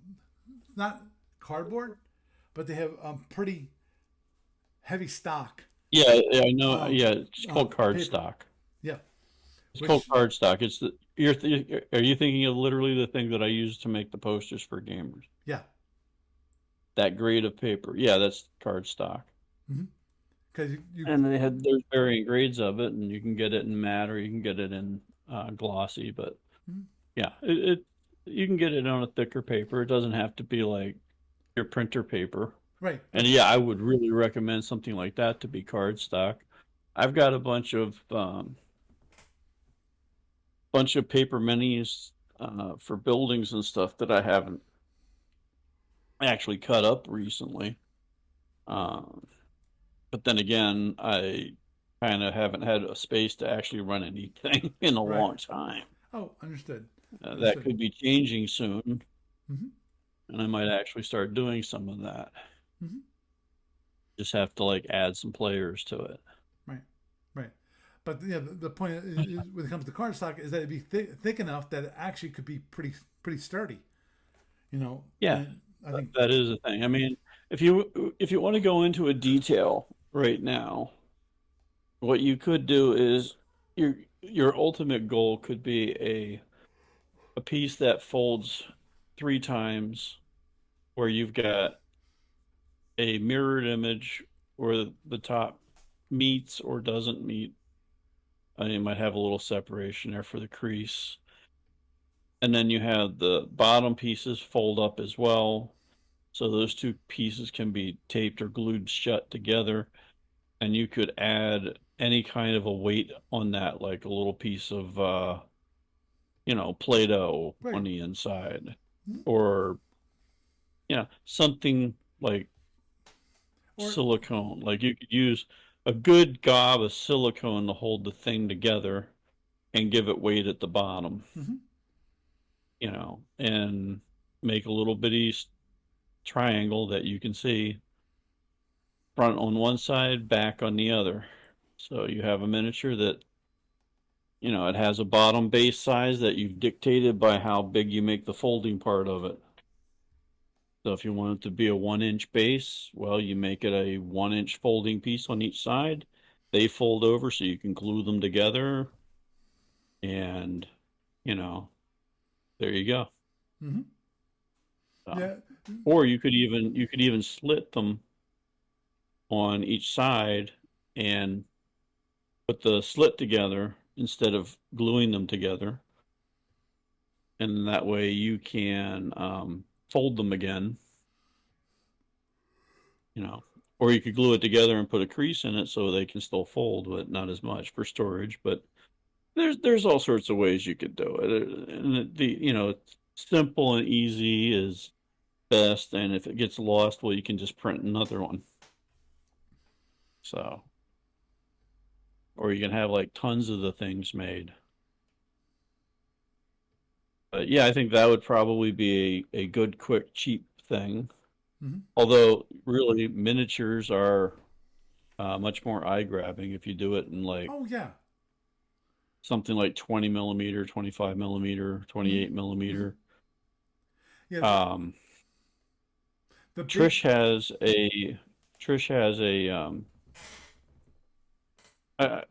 not cardboard, but they have pretty heavy stock Yeah, yeah, I know. of Yeah, it's called paper. cardstock. Yeah, It's called which cardstock. It's are you thinking of literally the thing that I use to make the posters for gamers? yeah, That grade of paper. Yeah, that's cardstock. because you And there's varying grades of it, and you can get it in matte or you can get it in glossy. But mhm. Yeah, it you can get it on a thicker paper. It doesn't have to be like your printer paper. Right, And but yeah, I would really recommend something like that to be cardstock. I've got a bunch of paper minis for buildings and stuff that I haven't actually cut up recently. Um, but then again, I kind of haven't had a space to actually run anything in a right. long time. Oh, understood. That Understood. could be changing soon, Hmm. and I might actually start doing some of that. Hmm. Just have to like add some players to it. Right, right. But yeah, the point is, when it comes to cardstock is that it'd be thick enough that it actually could be pretty sturdy. You know, Yeah, and I think that is a thing. I mean, if you want to go into a detail right now, what you could do is your ultimate goal could be a piece that folds 3 times, where you've got a mirrored image where the top meets or doesn't meet. You might have a little separation there for the crease. And then you have the bottom pieces fold up as well. So those two pieces can be taped or glued shut together. And you could add any kind of a weight on that, like a little piece of, Play-Doh right. on the inside, Mhm. or, something like Or silicone. Like you could use a good gob of silicone to hold the thing together and give it weight at the bottom, mhm. and make a little bitty triangle that you can see front on one side, back on the other. So you have a miniature that, it has a bottom base size that you've dictated by how big you make the folding part of it. So if you want it to be a 1 inch base, well, you make it a 1 inch folding piece on each side. They fold over so you can glue them together, and, you know, there you go. Mhm. So, Yeah. or you could even slit them on each side and put the slit together instead of gluing them together, and that way you can fold them again, you know. Or you could glue it together and put a crease in it so they can still fold, but not as much for storage. But there's all sorts of ways you could do it, and it's simple and easy is best. And if it gets lost, well, you can just print another one. So, or you can have like tons of the things made. But yeah, I think that would probably be a good, quick, cheap thing. Mhm. Although, really, miniatures are much more eye-grabbing if you do it in like Oh yeah. something like 20 millimeter, 25 millimeter, Mhm. 28 Mhm. millimeter. Yeah. Um, The big. Trish has a Trish has a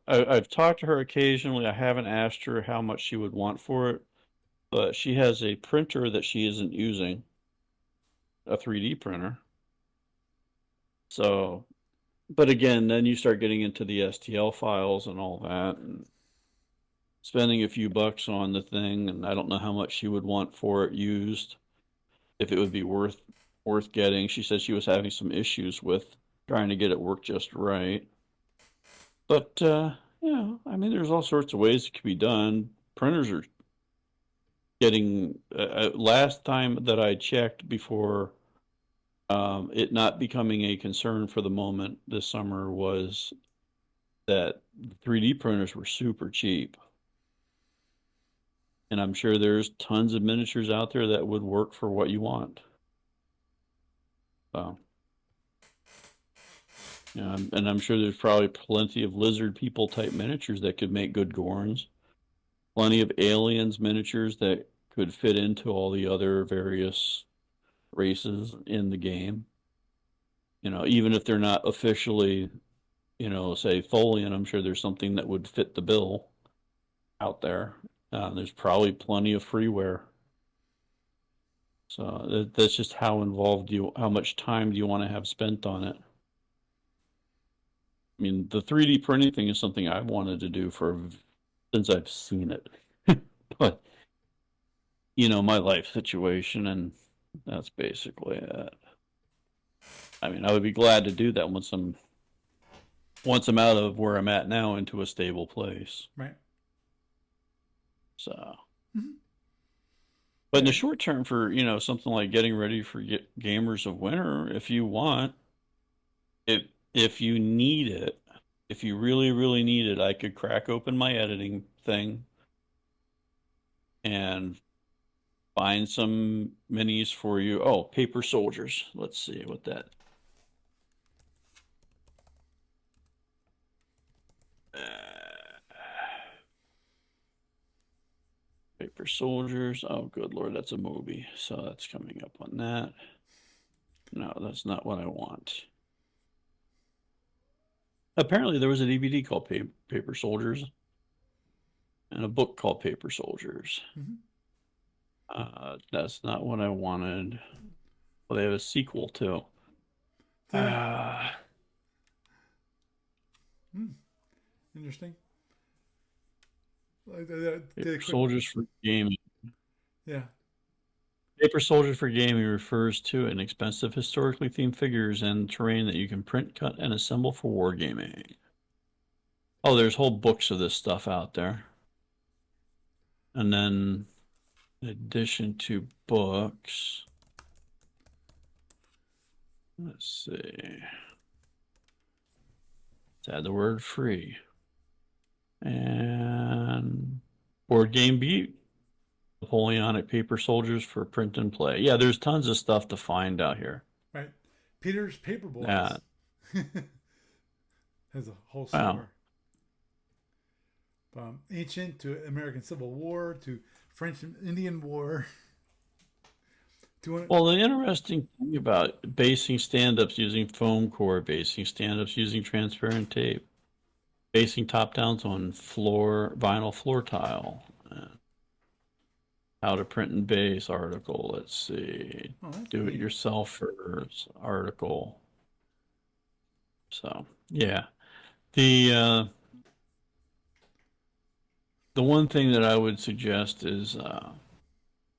I've talked to her occasionally. I haven't asked her how much she would want for it, but she has a printer that she isn't using, a 3D printer. So, but again, then you start getting into the STL files and all that, and spending a few bucks on the thing, and I don't know how much she would want for it used, if it would be worth getting. She said she was having some issues with trying to get it work just right. But I mean, there's all sorts of ways it could be done. Printers are getting. Last time that I checked before it not becoming a concern for the moment this summer was that 3D printers were super cheap. And I'm sure there's tons of miniatures out there that would work for what you want. So, and I'm sure there's probably plenty of lizard people type miniatures that could make good Gorns. Plenty of aliens miniatures that could fit into all the other various races in the game. Even if they're not officially, say Tholian, I'm sure there's something that would fit the bill out there. There's probably plenty of freeware. So that's just how much time do you want to have spent on it? I mean, the 3D printing thing is something I've wanted to do for since I've seen it. But my life situation, and that's basically it. I mean, I would be glad to do that once I'm out of where I'm at now into a stable place. Right. So, Hmm. but in the Yeah. short term, for something like getting ready for Gamers of Winter, if you want, if you need it, if you really really need it, I could crack open my editing thing and find some minis for you. Oh, Paper Soldiers. Let's see what that. Paper Soldiers. Oh, good Lord, that's a movie. So that's coming up on that. No, that's not what I want. Apparently, there was a DVD called Paper Soldiers and a book called Paper Soldiers. Hmm. That's not what I wanted. Well, they have a sequel too. So, Uh, interesting. Like, did a Paper quick, Soldiers for Gaming. yeah. Paper Soldiers for Gaming refers to inexpensive, historically themed figures and terrain that you can print, cut, and assemble for wargaming. Oh, there's whole books of this stuff out there. And then, in addition to books, let's see. Let's add the word free. And Board Game Beat. Napoleonic Paper Soldiers for print and play. Yeah, there's tons of stuff to find out here. Right. Peter's Paper Yeah. Boys has a whole Wow. store. From ancient to American Civil War to French and Indian War to Well, the interesting thing about basing stand-ups using foam core, basing stand-ups using transparent tape, basing top-downs on vinyl floor tile, how to print and base article. Let's see, oh, that's do it neat. yourselfers article. So yeah, the the one thing that I would suggest is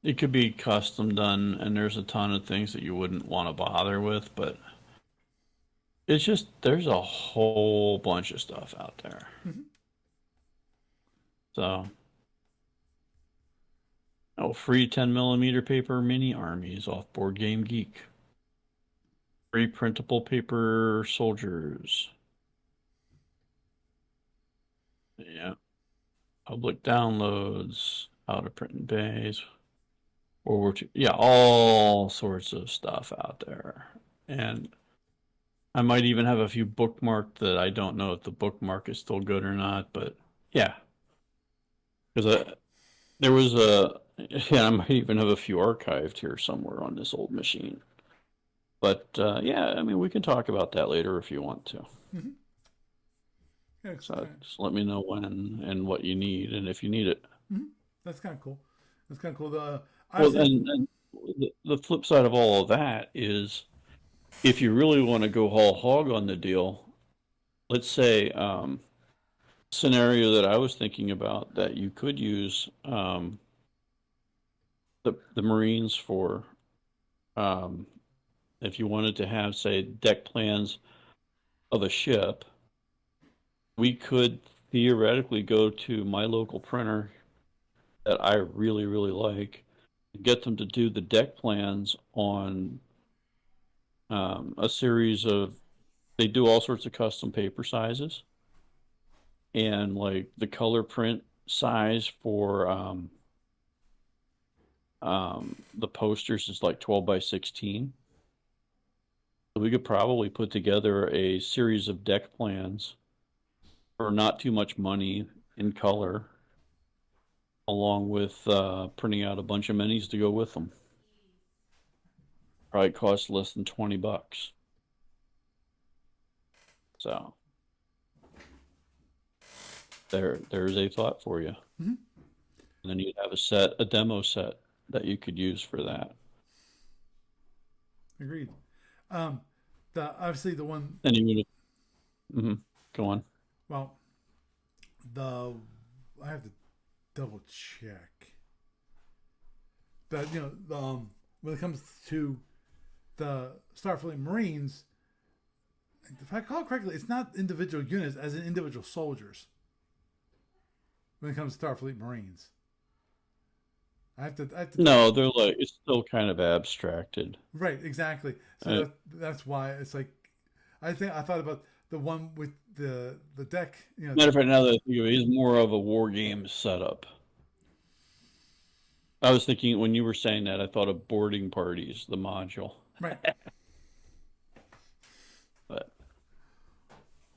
it could be custom done, and there's a ton of things that you wouldn't want to bother with, but it's just there's a whole bunch of stuff out there. Hmm. So, oh, free 10 millimeter paper mini armies off Board Game Geek. Free printable paper soldiers. Yeah. Public downloads, how to print and base. World War II. Yeah, all sorts of stuff out there. And I might even have a few bookmarked that I don't know if the bookmark is still good or not, but yeah. Because there was yeah, I might even have a few archived here somewhere on this old machine. But yeah, I mean, we can talk about that later if you want to. Hmm. Yeah, So just let me know when and what you need and if you need it. hmm. That's kind of cool. That's kind of cool. Well, Obviously, and the flip side of all of that is if you really want to go whole hog on the deal, let's say scenario that I was thinking about that you could use the Marines for um, if you wanted to have, say, deck plans of a ship, we could theoretically go to my local printer that I really, really like, get them to do the deck plans on a series of, they do all sorts of custom paper sizes. And like the color print size for the posters is like 12 by 16. So we could probably put together a series of deck plans for not too much money in color, along with printing out a bunch of minis to go with them. Probably cost less than $20. So there's a thought for you. hmm. And then you'd have a demo set that you could use for that. Agreed. Um, obviously the one. And even if, go on. Well, the I have to double check. but when it comes to the Starfleet Marines, if I recall correctly, it's not individual units as in individual soldiers. When it comes to Starfleet Marines, I have to No, they're like it's still kind of abstracted. right, exactly. So Uh, that's why it's like I thought about the one with the deck. Matter of fact, now that I think of it, it's more of a war game setup. I was thinking when you were saying that, I thought of boarding parties, the module. Right, But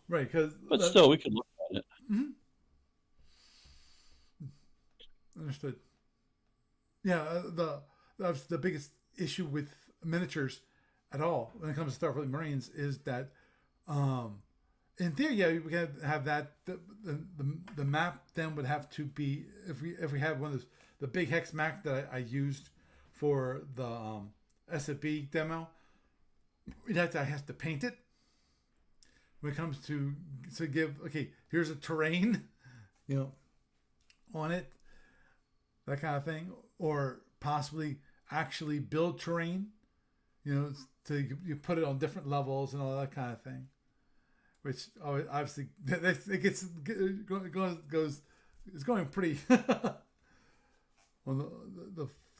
right, because still, we could look at it. mhm, understood. Yeah, that's the biggest issue with miniatures at all when it comes to Starfleet Marines is that, um, in theory, yeah, we can have that. The map then would have to be if we have one of those the big hex map that I used for the SFB demo. I have to paint it when it comes to give here's a terrain, you know, on it, that kind of thing, or possibly actually build terrain, to you put it on different levels and all that kind of thing. Which obviously it goes it's going pretty on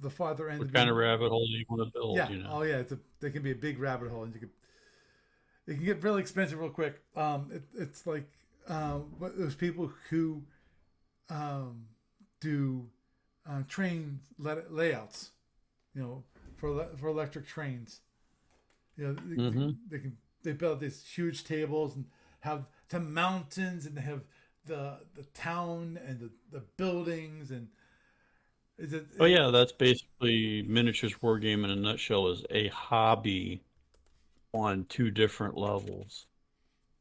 the farther end. What kind of rabbit hole do you want to build? Yeah. Oh yeah. They can be a big rabbit hole, and it can get really expensive real quick. It's like those people who do train layouts, for electric trains. Mm-hmm. They build these huge tables and have the mountains, and they have the town and the buildings, and Oh yeah, that's basically miniatures war game in a nutshell is a hobby on two different levels.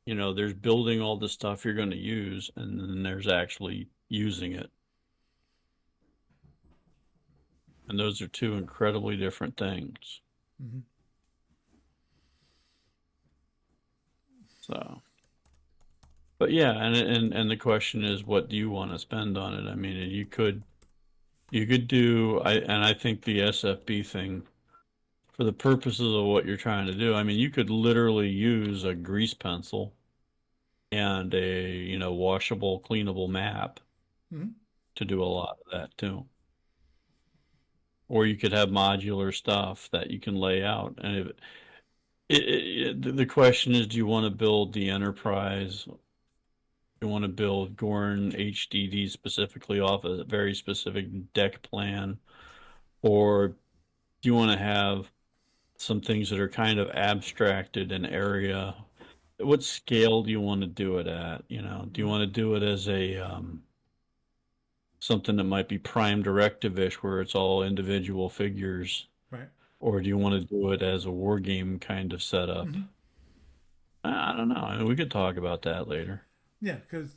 There's building all the stuff you're going to use, and then there's actually using it. And those are two incredibly different things. mm-hmm. So, but yeah, and the question is, what do you want to spend on it? I mean, you could do I think the SFB thing for the purposes of what you're trying to do. I mean, you could literally use a grease pencil and a washable, cleanable map Mm-hmm. to do a lot of that too. Or you could have modular stuff that you can lay out. And the question is, do you want to build the Enterprise? Do you want to build Gorn HDD specifically off a very specific deck plan? Or do you want to have some things that are kind of abstracted in area? What scale do you want to do it at? Do you want to do it as a something that might be prime directive-ish where it's all individual figures? Right. Or do you want to do it as a war game kind of setup? Mm-hmm. I don't know. I mean, we could talk about that later. Yeah, because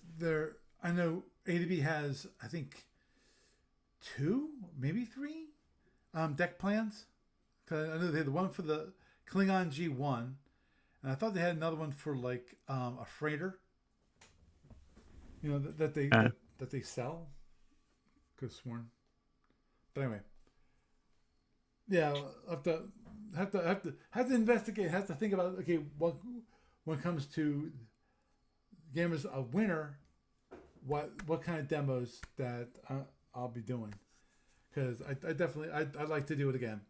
I know ADB has, I think, 2, maybe 3 deck plans. Cause I know they had the one for the Klingon G1, and I thought they had another one for like a freighter. That they sell. Could have sworn. But anyway, yeah, have to investigate. Have to think about when it comes to gamers a winner, what kind of demos that I'll be doing, because I definitely I'd like to do it again,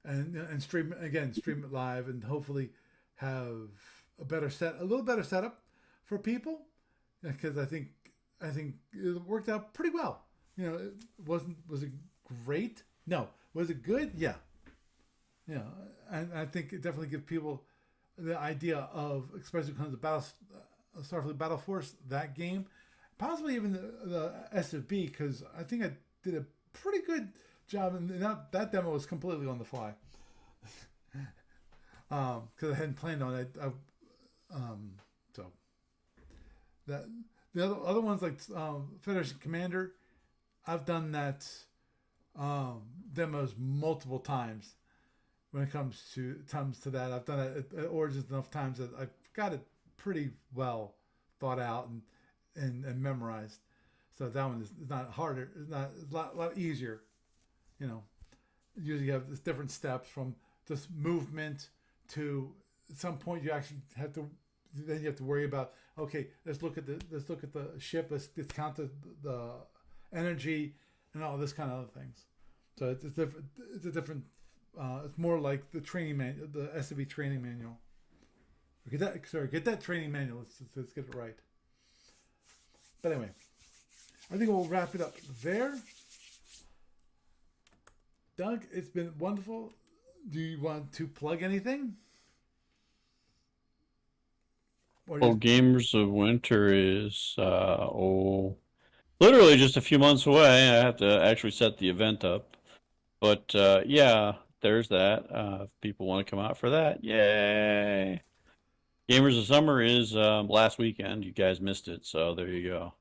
and stream it live, and hopefully have a little better setup for people, because I think it worked out pretty well. Was it great? No. Was it good? Yeah. Yeah, and I think it definitely gives people the idea of, especially when it comes to Starfleet Battle Force, that game, possibly even the SFB, because I think I did a pretty good job, and that demo was completely on the fly, because I hadn't planned on it. So that the other ones like Federation Commander, I've done that demos multiple times. When it comes to that, I've done it at Origins enough times that I've got it pretty well thought out and memorized. So that one is not harder. It's a lot easier, usually you have this different steps from just movement to at some point you actually have to then you have to worry about, okay, let's look at the ship, let's count the energy and all this kind of other things. So it's different. It's a different. It's more like the training manual, the SCV training manual. Get that training manual. Let's get it right. But anyway, I think we'll wrap it up there. Doug, it's been wonderful. Do you want to plug anything? Well, Gamers of Winter is literally just a few months away. I have to actually set the event up, but yeah, there's that. If people want to come out for that, yay! Gamers of Summer is last weekend. You guys missed it, so there you go.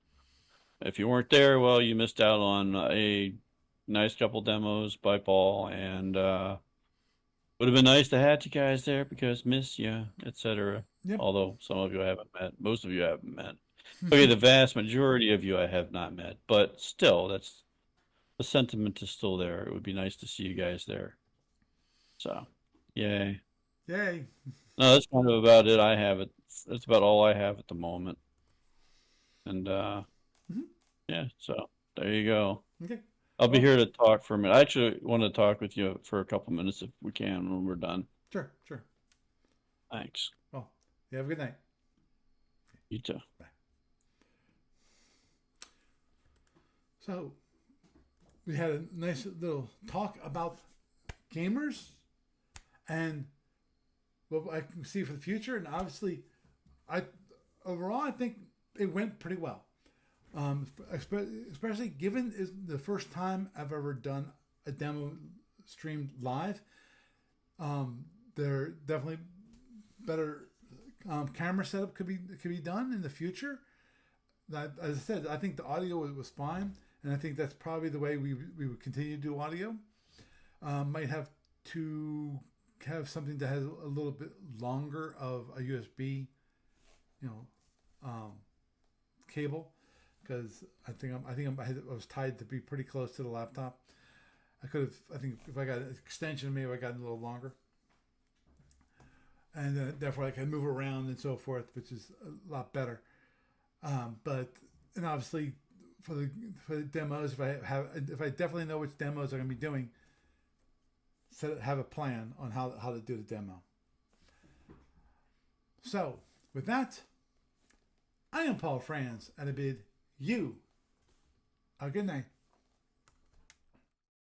If you weren't there, well, you missed out on a nice couple demos by Paul, and would have been nice to have you guys there because miss you, etc. Yep. Although some of you I haven't met, most of you I haven't met. Okay, the vast majority of you I have not met, but still, that's the sentiment is still there. It would be nice to see you guys there. So, yay! Yay! No, that's kind of about it. I have it. That's about all I have at the moment. And yeah, so there you go. Okay. I'll be here to talk for a minute. I actually want to talk with you for a couple minutes if we can when we're done. Sure. Thanks. Well, you have a good night. You too. Bye. So we had a nice little talk about gamers and what I can see for the future, and obviously, overall I think it went pretty well. Especially given is the first time I've ever done a demo streamed live. There definitely better camera setup could be done in the future. That, as I said, I think the audio was fine, and I think that's probably the way we would continue to do audio. Might have to have something that has a little bit longer of a USB, cable, because I was tied to be pretty close to the laptop. I think if I got an extension, maybe I got a little longer, and therefore I can move around and so forth, which is a lot better. But obviously for the demos, if I definitely know which demos I'm going to be doing, have a plan on how to do the demo. So with that, I am Paul Franz, and I bid you a good night.